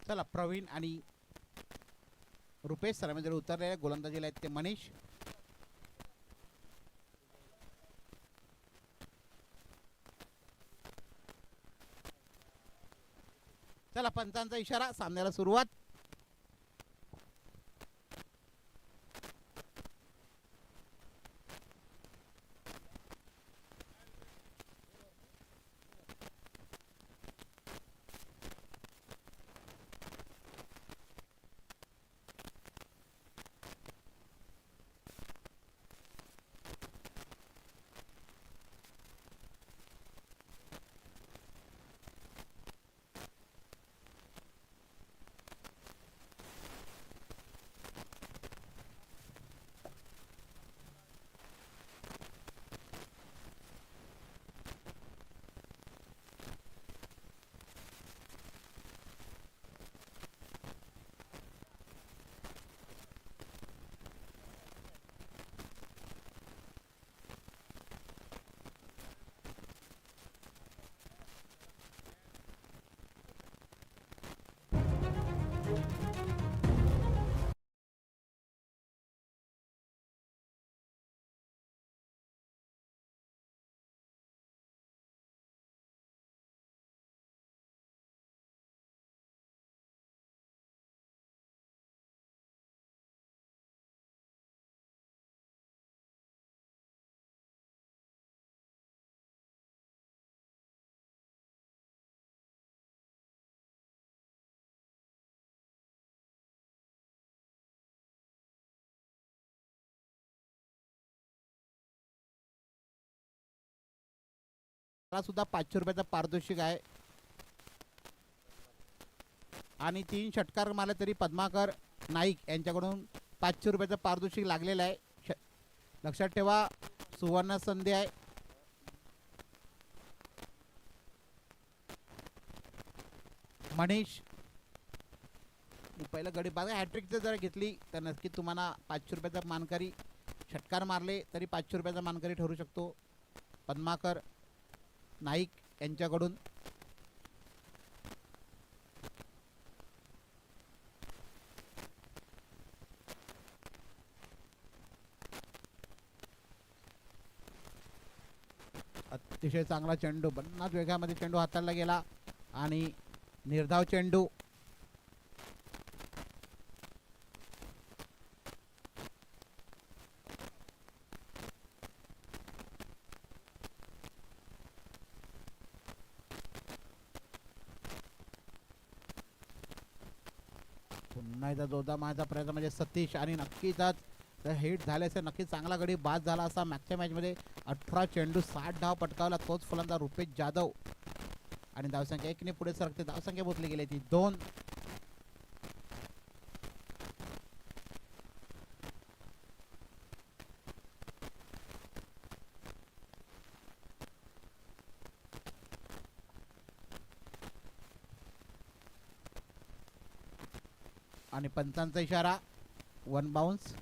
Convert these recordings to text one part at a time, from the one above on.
चला प्रवीण आणि रुपेश सलामीजवळ उतरलेले गोलंदाजीला आहेत ते मनीष. चला पंचांचा इशारा, सामन्याला सुरुवात. सुद्धा 500 रुपयाचा पारितोषिक आहे आणि 3 षटकार मारले तरी पद्माकर नाईक यांच्याकडून 500 रुपयाचा पारितोषिक लागलेला आहे. लक्षात ठेवा, सुवर्ण संधी आहे. मनीष पहिलं गडी बघा, हॅट्रिक जर घेतली तर नक्की तुम्हाला 500 रुपयाचा मानकरी. षटकार मारले तरी 500 रुपयाचा मानकरी ठरू शकतो पद्माकर नाईक यांच्याकडून. अतिशय चांगला चेंडू, 50 वेगामध्ये चेंडू हाताळला गेला आणि निर्धाव चेंडू. पुन्हा एकदा जोरदार मारण्याचा प्रयत्न म्हणजे सतीश आणि नक्कीच हिट झाले असे, नक्कीच चांगला गडी बाद झाला असा. मागच्या मॅचमध्ये 18 चेंडू 60 धाव पटकावला तोच फलंदाज रुपेश जाधव आणि धावसंख्या 1 ने पुढे सरकते. धावसंख्या बोलली गेली ती 2. आणि पंचांचा इशारा, 1 बाउन्स.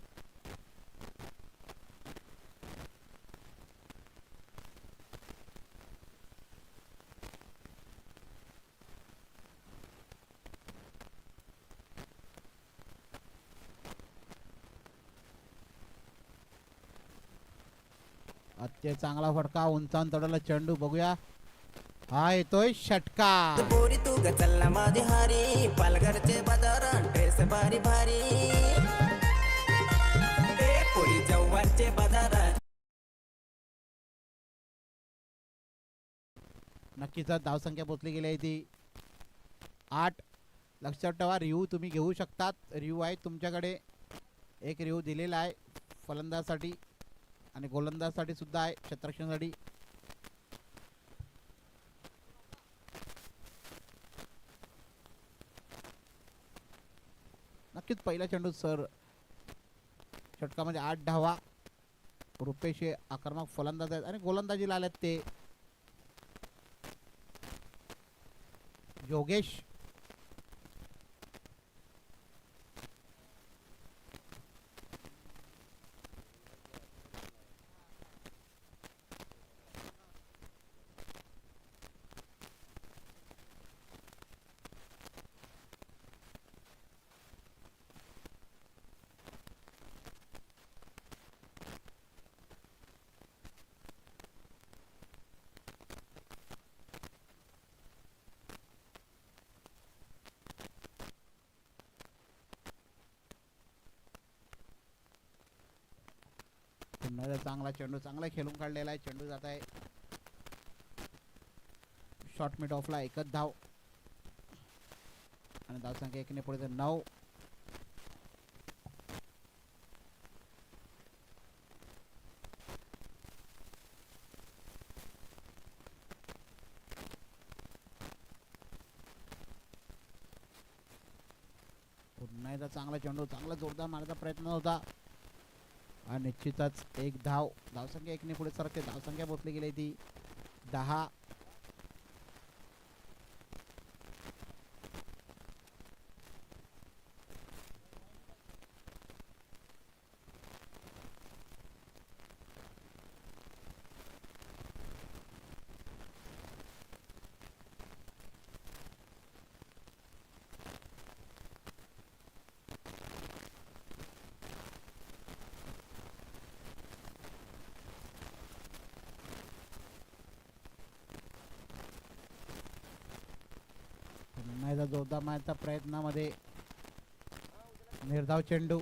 अत्य चांगला फटका, उंचावून तोडला चेंडू. बघूया, हा येतोय षटकार. पोरी तू गचलला माझी हारी, पालघरचे बाजार ड्रेस भारी भारी, पोरी जव्हारचे बाजार. नक्कीच धावसंख्या पोचली गेली आहे ती 8. लक्षात ठेवा, रिव्ह्यू तुम्ही घेऊ शकतात. रिव्ह्यू आहे तुमच्याकडे, एक रिव्ह्यू दिलेला आहे फलंदाजासाठी आणि गोलंदाजासाठी सुद्धा आहे, क्षेत्ररक्षणासाठी. नक्कीच पहिला चेंडू सर षटकामध्ये 8 धावा. रुपेश हे आक्रमक फलंदाज आहेत आणि गोलंदाजीला आलेत ते योगेश. पुन्हा एकदा चांगला चेंडू, चांगला खेळून काढलेला आहे. चेंडू जात आहे शॉर्ट मिड ऑफला. एकच धाव आणि धावसंख्या 1 ने पुढे 9. पुन्हा एकदा चांगला चेंडू, चांगला जोरदार मारण्याचा प्रयत्न होता आणि निश्चितच एक धाव. धावसंख्या 1 ने पुढे सरकते. धावसंख्या पोचली गेली ती 10. पुन्हा एकदा जोरदार मारण्याचा प्रयत्नामध्ये निर्धाव चेंडू.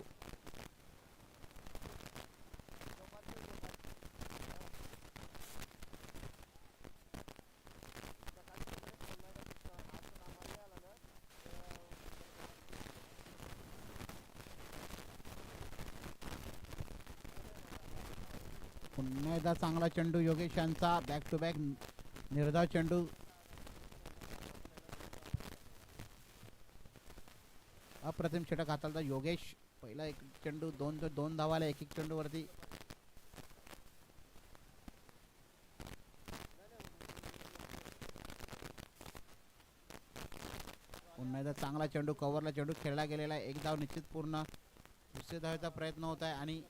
पुन्हा एकदा चांगला चेंडू योगेश यांचा. बॅक टू बॅक निर्धाव चेंडू. अप्रतिम षटक हाताळता योगेश. पहिला एक चेंडू, दोन धावाला एक चेंडू वरती. पुन्हा एकदा चांगला चेंडू, कव्हरला चेंडू खेळला गेलेला आहे. एक धाव निश्चित पूर्ण. दुसऱ्या धावेचा प्रयत्न होत आहे आणि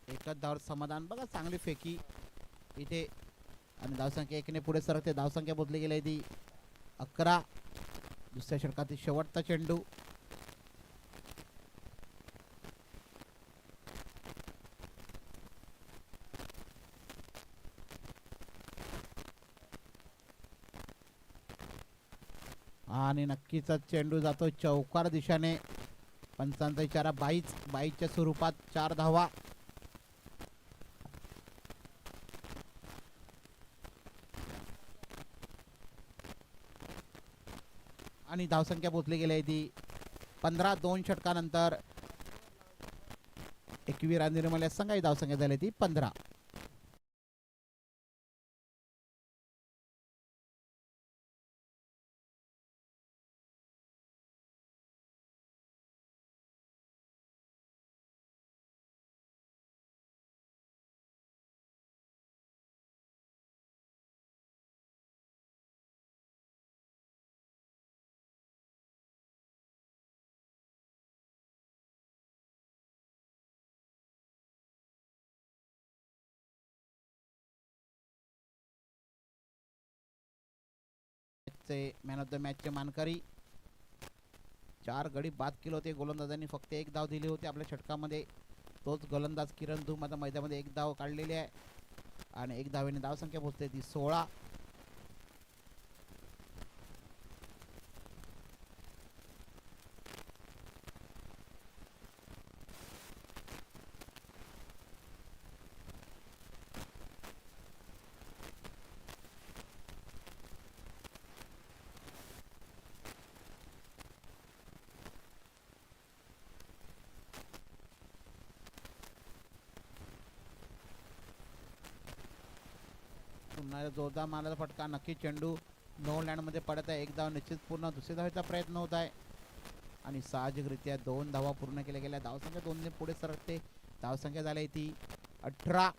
एकच धावावर समाधान. बघा चांगली फेकी इथे आणि धावसंख्या 1 ने पुढे सरकते. धावसंख्या बदली गेली ती 11. दुसऱ्या षटकातील शेवटचा चेंडू. आणि नक्कीच चेंडू जातो चौकार दिशाने. पंचांचा इशारा 22च्या स्वरूपात 4 धावा. आणि धावसंख्या पोचली गेली आहे ती 15. 2 षटकानंतर एकवीर आणि निर्मल या संघाची धावसंख्या झाली ती 15. मॅन ऑफ द मॅच चे मानकरी. 4 गडी बाद केले होते गोलंदाजांनी. फक्त 1 धाव दिली होती आपल्या षटकामध्ये. तोच गोलंदाज किरण धूम आता मैदानामध्ये 1 धाव काढलेली आहे आणि 1 धावेने धावसंख्या पोहोचते ती 16. पुन्हा जोरदार मारण्याचा फटका. नक्की चेंडू नो लँड मध्ये पडत आहे. 1 धाव निश्चित पूर्ण. दुसऱ्या धावेचा प्रयत्न होत आहे आणि साहजिकरित्या 2 धावा पूर्ण केल्या गेल्या. धावसंख्या 2 ने पुढे सरकते. धावसंख्या झाली ती 18.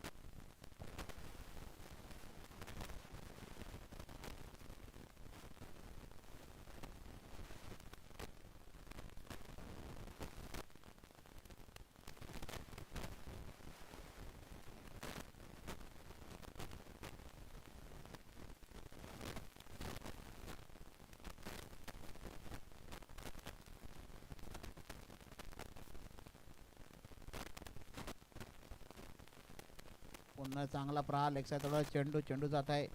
पुन्हा चांगला प्रहार. लेग साईडला चेंडू जात आहे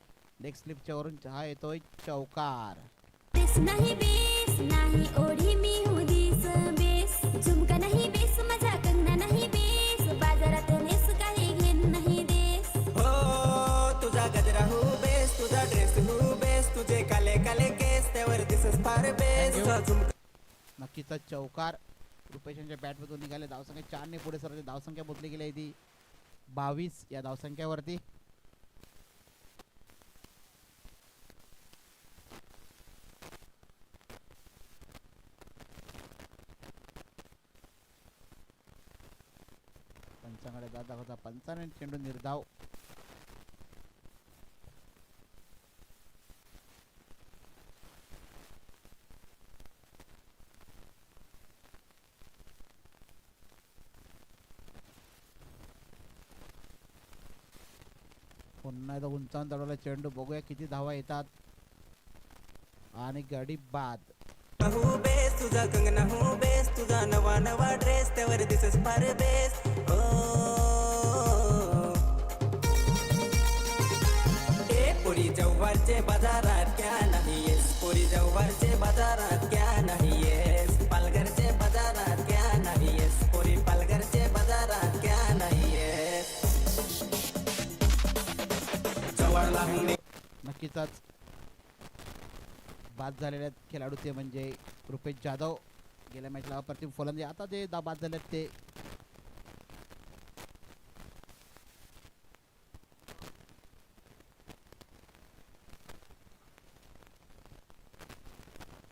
लेग स्लिपच्या वरून. हा येतोय चौकार. बेस नाही बेस नाही ओढी मी हुदीस बेस झुमका नाही बेस माझा कंगना नाही बेस बाजारात नेस काही घेन नाही तुझे काले काले केस त्यावर दिसस फार बेस नक्कीच चौकार रुपेश यांच्या बॅटमधून निघाले. धावसंख्या 4 ने पुढे सरकले. धावसंख्या बोलली गेली आहे ती 22 या धावसंख्यावरती. पंचांकडे दादा होता. पंचाने चेंडू निर्धाव. पुन्हा एकदा उंचावून चढवला चेंडू. बघूया किती धावा येतात. आणि गडी बाद. हू बेस तुझा कंगना हू बेस तुझा नवा नवा ड्रेस त्यावर दिसस फार बेस ए पोरी जव्हारचे बाजारात क्या नाही येस पोरी जव्हारचे बाजारात क्या नाही येस पालघरचे बाजारात क्या नाही येस पोरी पालघरचे बाजारात क्या नाही येस जवळला नक्कीच बाद झालेले खेळाडू ते म्हणजे रुपेश जाधव. गेल्या मॅचला अप्रतिम फलंदाजी. आता जे बाद झाले ते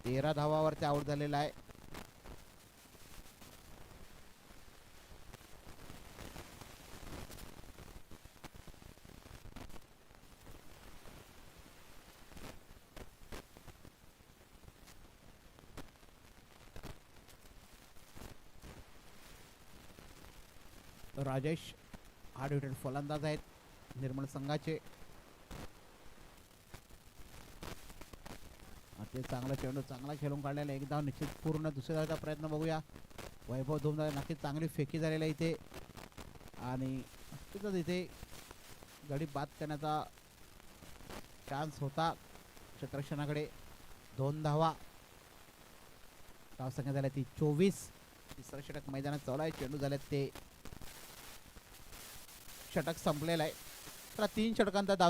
तेरा धावावरती आउट झालेला आहे. राजेश हार्ड हिटर फलंदाज आहेत निर्मळ संघाचे. ते चांगला चेंडू चांगला खेळून काढलेला. एक धाव निश्चित पूर्ण. दुसऱ्या धावाचा प्रयत्न बघूया. वैभव धुमदार नक्कीच चांगली फेकी झालेला इथे. आणि नक्कीच इथे गडी बाद करण्याचा चान्स होता क्षेत्ररक्षणाकडे. 2 धावा. धावसंख्या झाल्या ती 24. तिसरा षटक मैदानात चालू आहे. चेंडू झाल्यात ते षटक संपलेला आहे. तर 3 षटकांचा धाव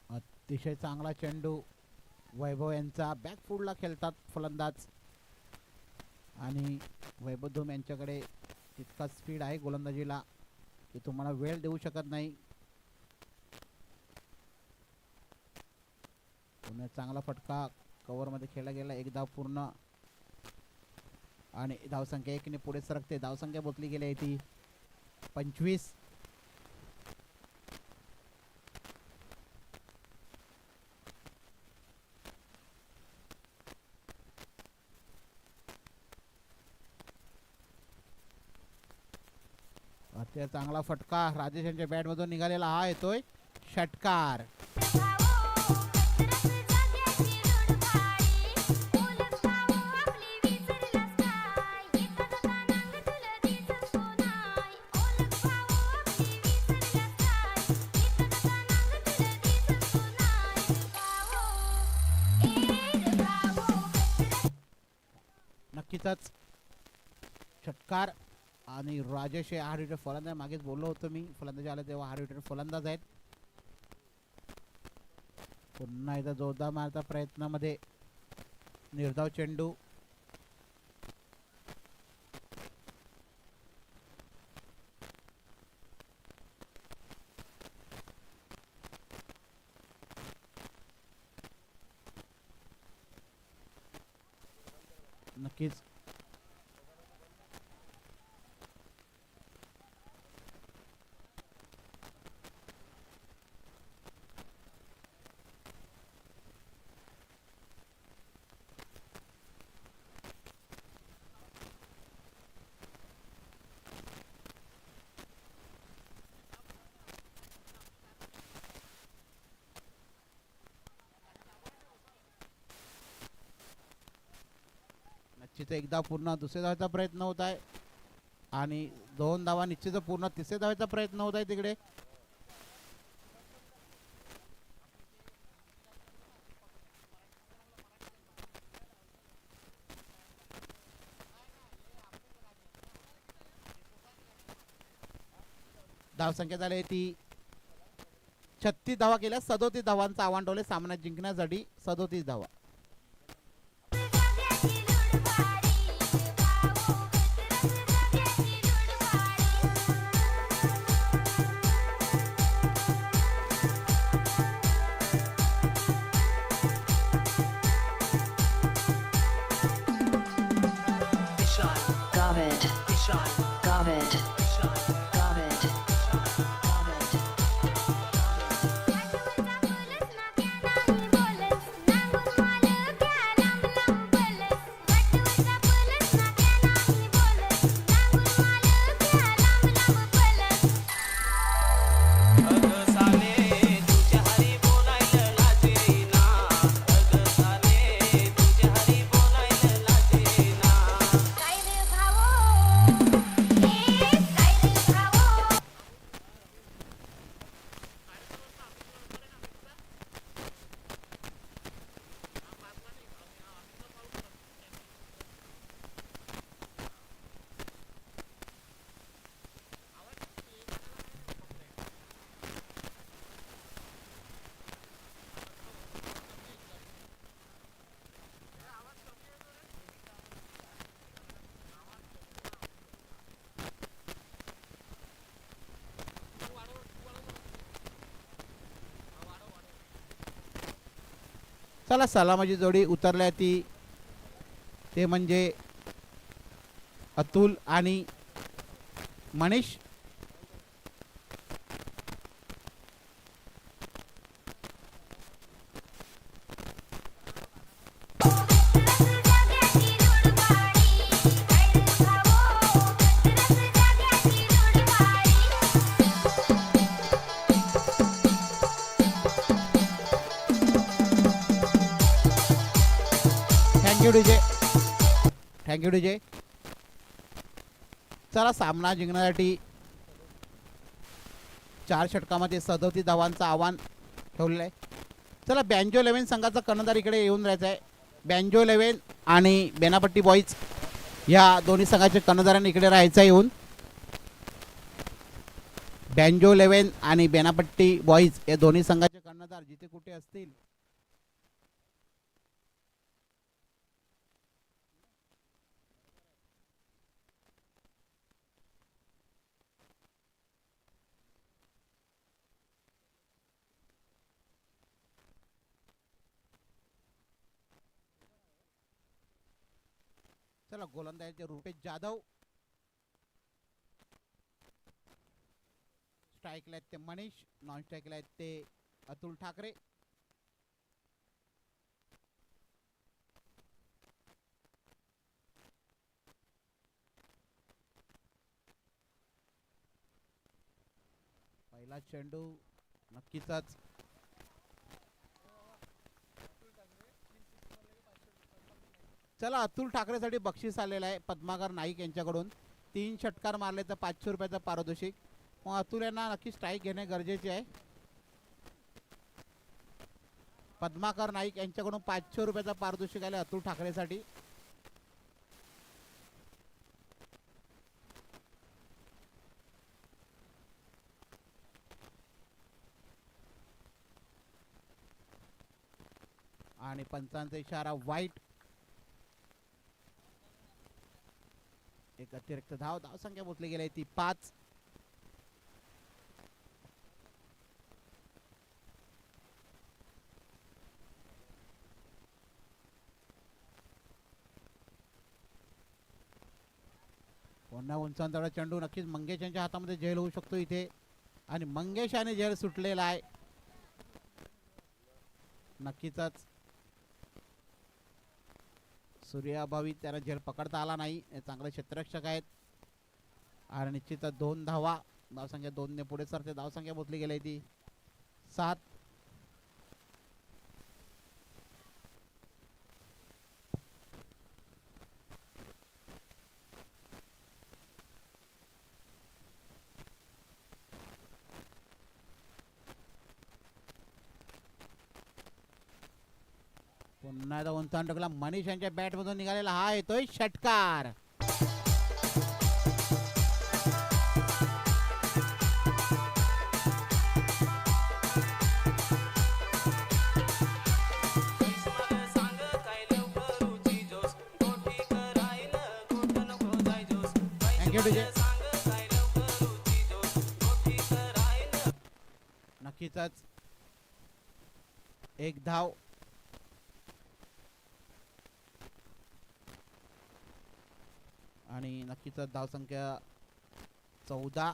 अतिशय चांगला चेंडू. वैभव यांचा बॅकफूडला खेळतात फलंदाज. आणि वैभव धूम यांच्याकडे तितका स्पीड आहे गोलंदाजीला की तुम्हाला वेळ देऊ शकत नाही. पुन्हा चांगला फटका कव्हरमध्ये खेळला गेला. 1 धाव पूर्ण. आणि धावसंख्या 1 ने पुढे सरकते. धावसंख्या बोलली गेली आहे ती 25. अत्य चांगला फटका राजेश यांच्या बॅटमधून निघालेला. हा येतोय षटकार. नक्कीच षटकार. आणि राजेश हे हार्ड हिटर फलंदाज. मागेच बोललो होतो मी फलंदाजी आले तेव्हा हार्ड हिटर फलंदाज आहेत. पुन्हा एकदा जोरदार मारता प्रयत्नामध्ये निर्धाव चेंडू. नक्कीच निश्चित एकदा पूर्ण दुसऱ्या धावेचा प्रयत्न होत आहे आणि 2 धावा निश्चित पूर्ण तिसऱ्या धावेचा प्रयत्न होत आहे तिकडे. धावसंख्या झाली ती 36 धावा केल्या. 37 धावांचं आव्हान ठेवले सामना जिंकण्यासाठी. 37 धावा. Garbage. Garbage. Garbage. अग साले तुझ्या हरी बोलायला लाजेना अग साले तुझ्या हरी बोलायला लाजेना चला सलामाची जोडी उतरल्या ती ते म्हणजे अतुल आणि मनीष. Thank you DJ. चला सामना जिंकण्यासाठी 4 षटकामध्ये 37 धावांचं आव्हान ठेवलेलं आहे. चला बँजो 11 संघाचा कर्णधार इकडे येऊन राहायचा आहे. बँजो 11 आणि बेनापट्टी बॉईज या दोन्ही संघाचे कर्णधारांनी इकडे राहायचं येऊन. बँजो 11 आणि बेनापट्टी बॉईज या दोन्ही संघाचे कर्णधार जिथे कुठे असतील चला गोलंदाज रुपेश जाधव. स्ट्राईकला आहेत ते मनीष. नॉन स्ट्राईकला आहेत ते अतुल ठाकरे. पहिला चेंडू नक्कीच चला अतुल ठाकरेसाठी बक्षीस आलेलं आहे पद्माकर नाईक यांच्याकडून. 3 षटकार मारले तर 500 रुपयाचा पारितोषिक. मग अतुल यांना नक्की स्ट्राईक घेणे गरजेचे आहे. पद्माकर नाईक यांच्याकडून 500 रुपयाचा पारितोषिक आले अतुल ठाकरेसाठी. आणि पंचांचा इशारा वाईट. एक अतिरिक्त धाव संख्या मोजली गेली ती 5. पुन्हा उंचावरचा चेंडू नक्कीच मंगेश यांच्या हातामध्ये झेल होऊ शकतो इथे आणि मंगेश याने झेल सुटलेला आहे. नक्कीच सूर्याभावी त्याला झेल पकडता आला नाही. हे चांगले क्षेत्ररक्षक आहेत आणि निश्चितच 2 धावा. धावसंख्या 2 ने पुढे सरते. धावसंख्या पोचली गेली ती 7. पुन्हा एकदा उंचावून टाकला. मनीष यांच्या बॅट मधून निघालेला हा येतोय षटकार. Thank you DJ. नक्कीच एक धाव. आणि नक्कीच धावसंख्या 14.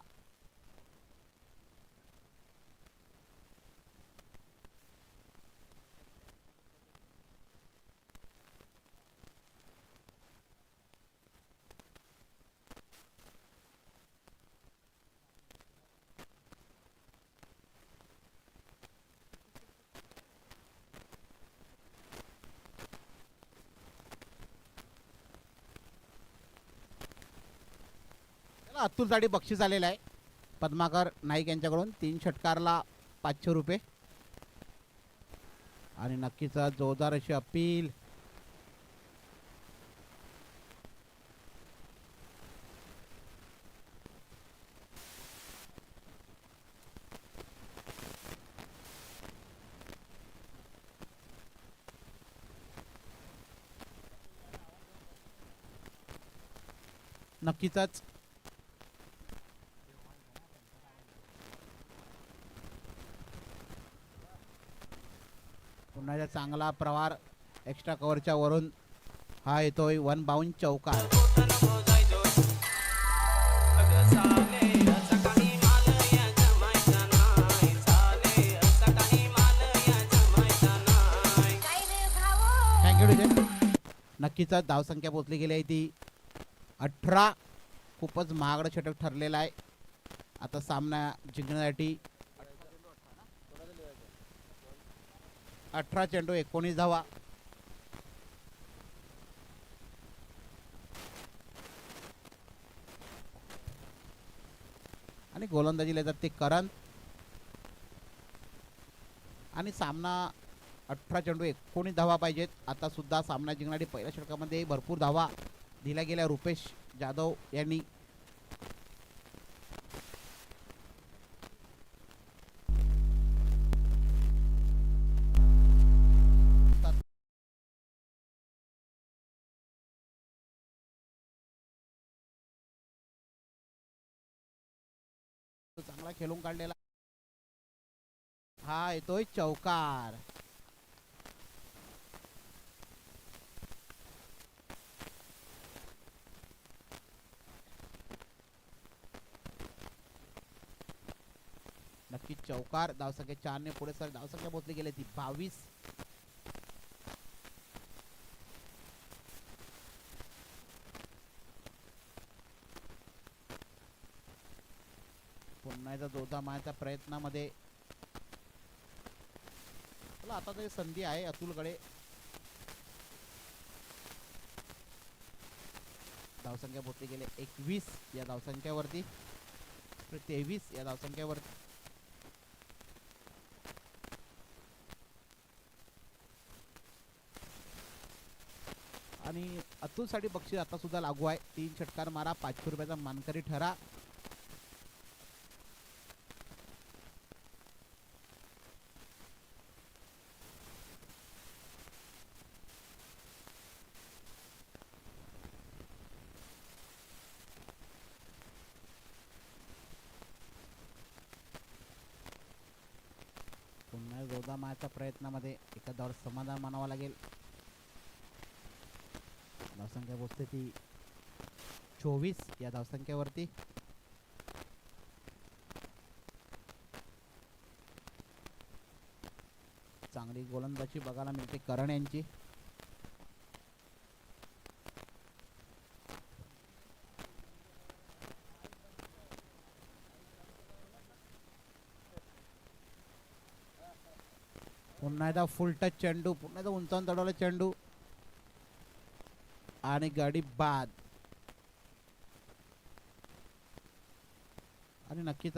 अतुलसाठी बक्षीस आलेलं आहे पद्माकर नाईक यांच्याकडून. 3 षटकारला 500 रुपये. आणि नक्कीच जोरदार अशी अपील. नक्कीच पुन्हा एकदा चांगला प्रहार एक्स्ट्रा कव्हरच्या वरून हा येतोय 1 बाउंड चौकार. Thank you DJ. नक्कीच धावसंख्या पोचली गेली आहे ती 18. खूपच महागडं षटक ठरलेलं आहे. आता सामना जिंकण्यासाठी 18 चेंडू 19 धावा. आणि गोलंदाजीला येतात ते करण. आणि सामना 18 चेंडू 19 धावा पाहिजेत. आता सुद्धा सामना जिंकण्यासाठी पहिल्या षटकामध्ये भरपूर धावा दिल्या गेल्या रुपेश जाधव यांनी. चांगला खेळून काढलेला हा येतोय चौकार. नक्कीच चौकार. धावसंख्या 4 ने पुढे सर. धावसंख्या पोचली गेली ती 22. पुन्हा एकदा जोरदार मारण्याच्या प्रयत्नामध्ये. चला आता तरी संधी आहे अतुलकडे. धावसंख्या पोचली गेले 21 या धावसंख्यावरती. 23 या धावसंख्यावरती. आणि अतुलसाठी बक्षीस आता सुद्धा लागू आहे. 3 षटकार मारा 500 रुपयाचा मानकरी ठरा. पुन्हा जोरदार मारण्याच्या प्रयत्नामध्ये एका धावावर समाधान मानावं लागेल. धावसंख्या पोचते ती 24 या धावसंख्येवरती. चांगली गोलंदाजी बघायला मिळते करण यांची. पुन्हा एकदा फुल टच चेंडू, पुन्हा एकदा उंचावून चढवला चेंडू आणि गाडी बाद. आणि नक्कीच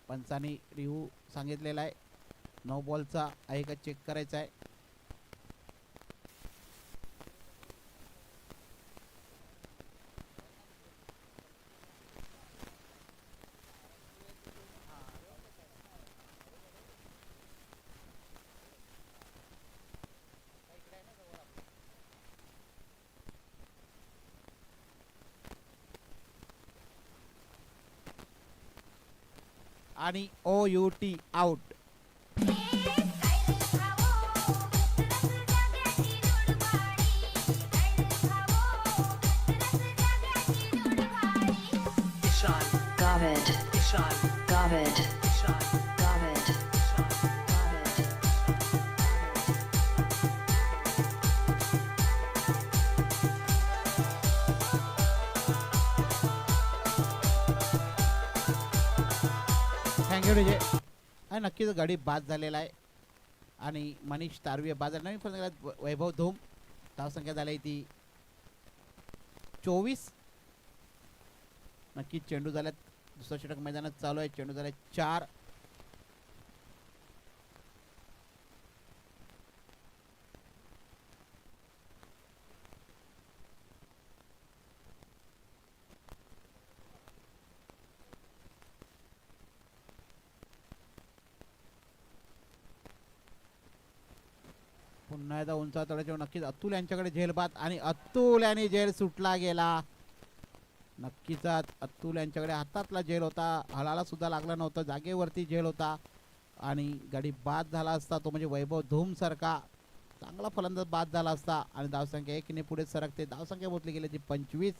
पंचांनी रिव्ह्यू सांगितलेला आहे, 9 बॉलचा आहे का चेक करायचा आहे. आणि OUT out. Gavid. Gavid. Gavid. Thank you DJ. आणि नक्कीच गाडी बाद झालेला आहे आणि मनीष तारवे बाद झाला. नवीन फलंदाज वैभव धूम. धावसंख्या झाली ती 24. नक्कीच चेंडू झाल्यात, दुसरा षटक मैदानात चालू आहे. चेंडू झाला 4. पुन्हा एकदा उंचा तळाच्या नक्कीच अतुल यांच्याकडे झेल बाद आणि अतुल याने झेल सुटला गेला. नक्कीच अतुल यांच्याकडे हातातला झेल होता, हलाला सुद्धा लागला नव्हता, जागेवरती झेल होता आणि गाडी बाद झाला असता तो म्हणजे वैभव धूम सारखा चांगला फलंदाज बाद झाला असता. आणि धावसंख्या 1 ने पुढे सरकते. धावसंख्या पोहोचली गेली ती 25.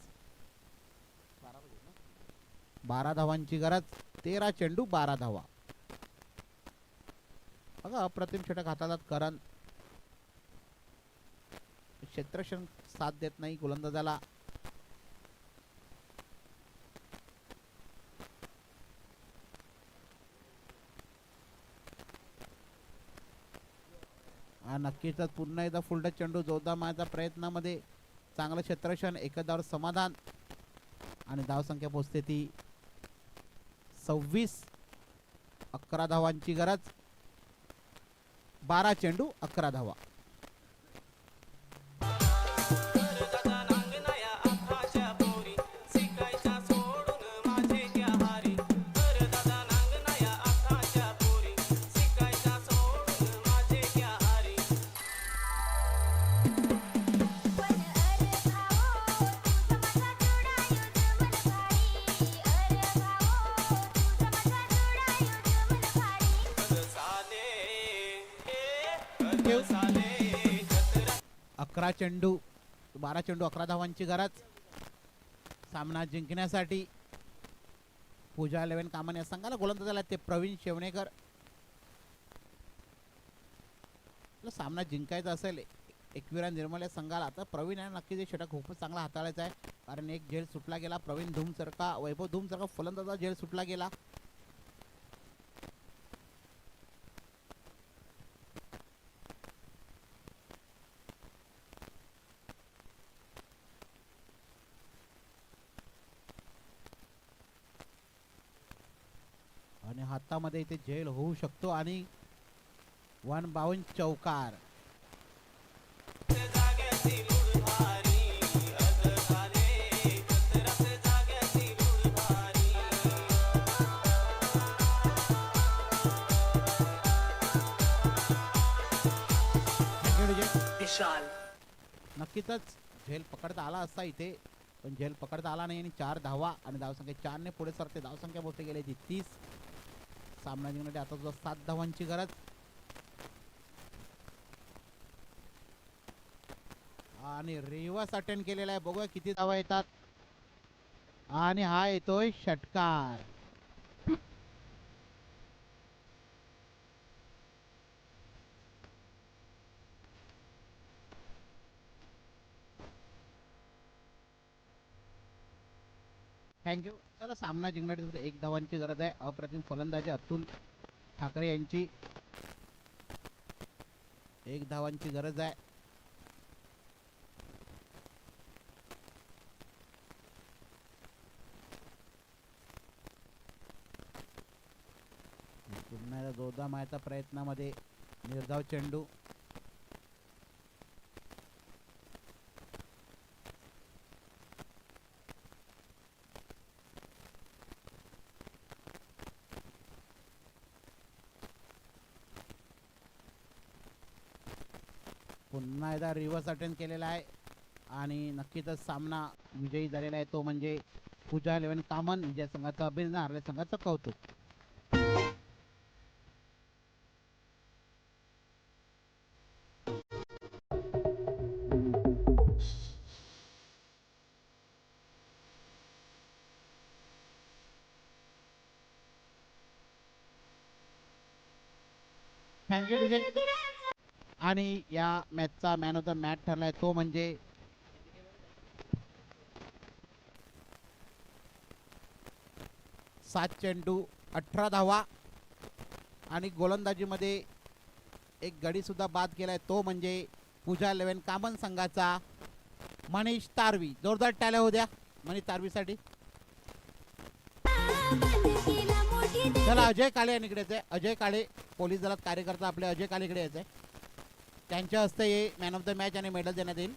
12 धावांची गरज. 13 चेंडू 12 धावा. बघा अप्रतिम षटक हाताळतात करण. क्षेत्रक्षण साथ देत नाही गोलंदाजाला. नक्कीच पुन्हा एकदा फुलटच चेंडू जोरदार मारण्याच्या प्रयत्नामध्ये चांगलं क्षेत्रक्षण, एकदावर समाधान आणि धावसंख्या पोहोचते ती 26. 11 धावांची गरज. 12 चेंडू 11 धावा. चेंडू 12 चेंडू 11 धावांची गरज. सामना जिंकण्यासाठी पूजा 11 कामाने संघाला गोलंदाजाला ते प्रवीण शेवणेकर. सामना जिंकायचा असेल एकविरा निर्मल या संघाला तर प्रवीण यांना नक्कीच हे षटक खूपच चांगला हाताळायचा आहे. कारण एक झेल सुटला गेला, प्रवीण धूम सारखा वैभव धूम सारखा फलंदाजा झेल सुटला गेला. आणि हातामध्ये इथे झेल होऊ शकतो आणि 1 चौकार. नक्कीच झेल पकडता आला असता इथे, पण झेल पकडता आला नाही आणि 4 धावा आणि धावसंख्या 4 ने पुढे सरते. धावसंख्या पोहोचली गेली ती 30. सामना जिंकण्यासाठी आता सुद्धा 7 धावांची गरज. आणि रिव्हर्स अटेंड केलेला आहे. बघूया किती धावा येतात. आणि हा येतोय षटकार. थँक्यू. चला सामना जिंकण्यासाठी 1 धावांची गरज आहे. अप्रतिम फलंदाजी अतुल ठाकरे यांची. 1 धावांची गरज आहे. पुन्हा एकदा जोरदार मारायचा प्रयत्नामध्ये निर्धाव चेंडू. पुन्हा एकदा रिव्हर्स अटेंड केलेला आहे आणि नक्कीच सामना विजयी झालेला आहे. तो म्हणजे पूजा 11 कामन. विजय संघाचं अभिनंदन, हरल्या संघाचं कौतुक. थँक्यू विजय. आणि या मॅचचा मॅन ऑफ द मॅच ठरलाय तो म्हणजे सात चेंडू 18 धावा आणि गोलंदाजीमध्ये एक गडी सुद्धा बाद केलाय. तो म्हणजे पूजा 11 कामन संघाचा मनीष तारवी. जोरदार टाळ्या होऊ द्या मनीष तारवीसाठी. केला मोठी दे चला अजय काळे यांनीकडेच आहे. अजय काळे पोलीस दलात कार्यकर्ता आपले अजय काळेकडे यायचे. त्यांच्या हस्ते हे मॅन ऑफ द मॅच आणि मेडल देण्यात येईल.